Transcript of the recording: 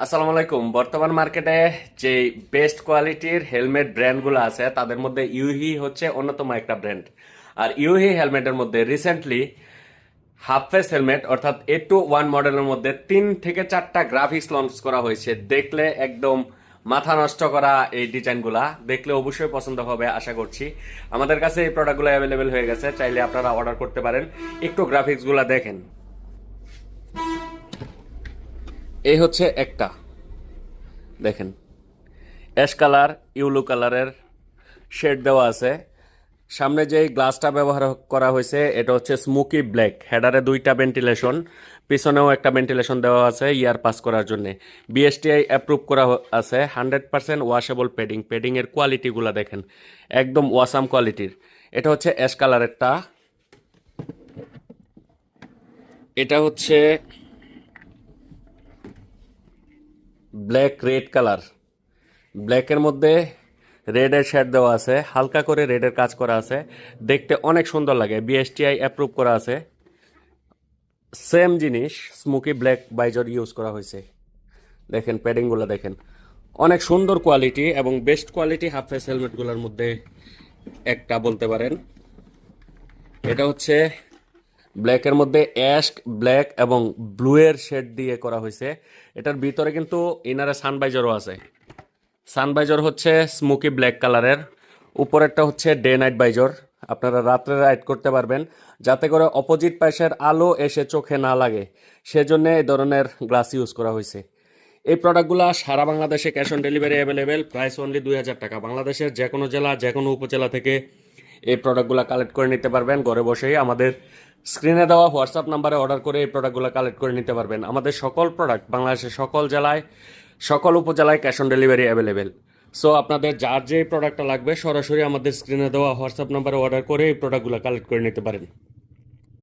আসসালামু আলাইকুম। বর্তমান মার্কেটে যে বেস্ট কোয়ালিটির হেলমেট ব্র্যান্ডগুলো আছে তাদের মধ্যে ইউহি হচ্ছে অন্যতম একটা ব্র্যান্ড। আর ইউহি হেলমেটের মধ্যে রিসেন্টলি হাফ ফেস হেলমেট অর্থাৎ A21 মডেলের মধ্যে 3 থেকে 4টা গ্রাফিক্স লঞ্চ করা হয়েছে। দেখলে একদম মাথা নষ্ট করা এই ডিজাইনগুলা দেখলে অবশ্যই পছন্দ হবে আশা করছি। আমাদের কাছে এই প্রোডাক্টগুলো অ্যাভেলেবেল হয়ে গেছে, চাইলে আপনারা অর্ডার করতে পারেন। একটু গ্রাফিক্সগুলা দেখেন। এই হচ্ছে একটা, দেখেন অ্যাশ কালার ইউলো কালারের শেড দেওয়া আছে। সামনে যে গ্লাসটা ব্যবহার করা হয়েছে এটা হচ্ছে স্মোকি ব্ল্যাক। হেডারে 2টা ভেন্টিলেশন, পিছনেও একটা ভেন্টিলেশন দেওয়া আছে ইয়ার পাস করার জন্য। বিএসটিআই অ্যাপ্রুভ করা আছে। 100% ওয়াশেবল প্যাডিং। প্যাডিংয়ের কোয়ালিটিগুলো দেখেন, একদম ওয়াসাম কোয়ালিটির। এটা হচ্ছে অ্যাশ কালারেরটা, এটা হচ্ছে ব্ল্যাক রেড কালার। ব্ল্যাকের মধ্যে রেডের শেড দেওয়া আছে, হালকা করে রেডের কাজ করা আছে, দেখতে অনেক সুন্দর লাগে। বিএসটিআই অ্যাপ্রুভ করা আছে। সেম জিনিস স্মোকি ব্ল্যাক বাইজর ইউজ করা হয়েছে। দেখেন প্যাডিংগুলো দেখেন, অনেক সুন্দর কোয়ালিটি এবং বেস্ট কোয়ালিটি হাফ ফেস হেলমেটগুলোর মধ্যে একটা বলতে পারেন। এটা হচ্ছে ব্ল্যাকের মধ্যে অ্যাশ ব্ল্যাক এবং ব্লু এর শেড দিয়ে করা হয়েছে। এটার ভিতরে কিন্তু ইনারে সানভাইজারও আছে। সানভাইজর হচ্ছে স্মোকি ব্ল্যাক কালারের, উপরেরটা হচ্ছে ডে নাইট বাইজর। আপনারা রাত্রে রাইড করতে পারবেন, যাতে করে অপোজিট পাশের আলো এসে চোখে না লাগে, সেজন্য এই ধরনের গ্লাস ইউজ করা হয়েছে। এই প্রোডাক্টগুলো সারা বাংলাদেশে cash on delivery available, price only 2000 টাকা। বাংলাদেশের যে কোনো জেলা যে কোনো উপজেলা থেকে এই প্রোডাক্টগুলো কালেক্ট করে নিতে পারবেন। ঘরে বসেই আমাদের স্ক্রিনে দেওয়া হোয়াটসঅ্যাপ নাম্বারে অর্ডার করে এই প্রোডাক্টগুলো কালেক্ট করে নিতে পারবেন। আমাদের সকল প্রোডাক্ট বাংলাদেশের সকল জেলায় সকল উপজেলায় cash on delivery available. So আপনাদের যার যে প্রোডাক্টটা লাগবে সরাসরি আমাদের স্ক্রিনে দেওয়া হোয়াটসঅ্যাপ নাম্বারে অর্ডার করে এই প্রোডাক্টগুলো কালেক্ট করে নিতে পারেন।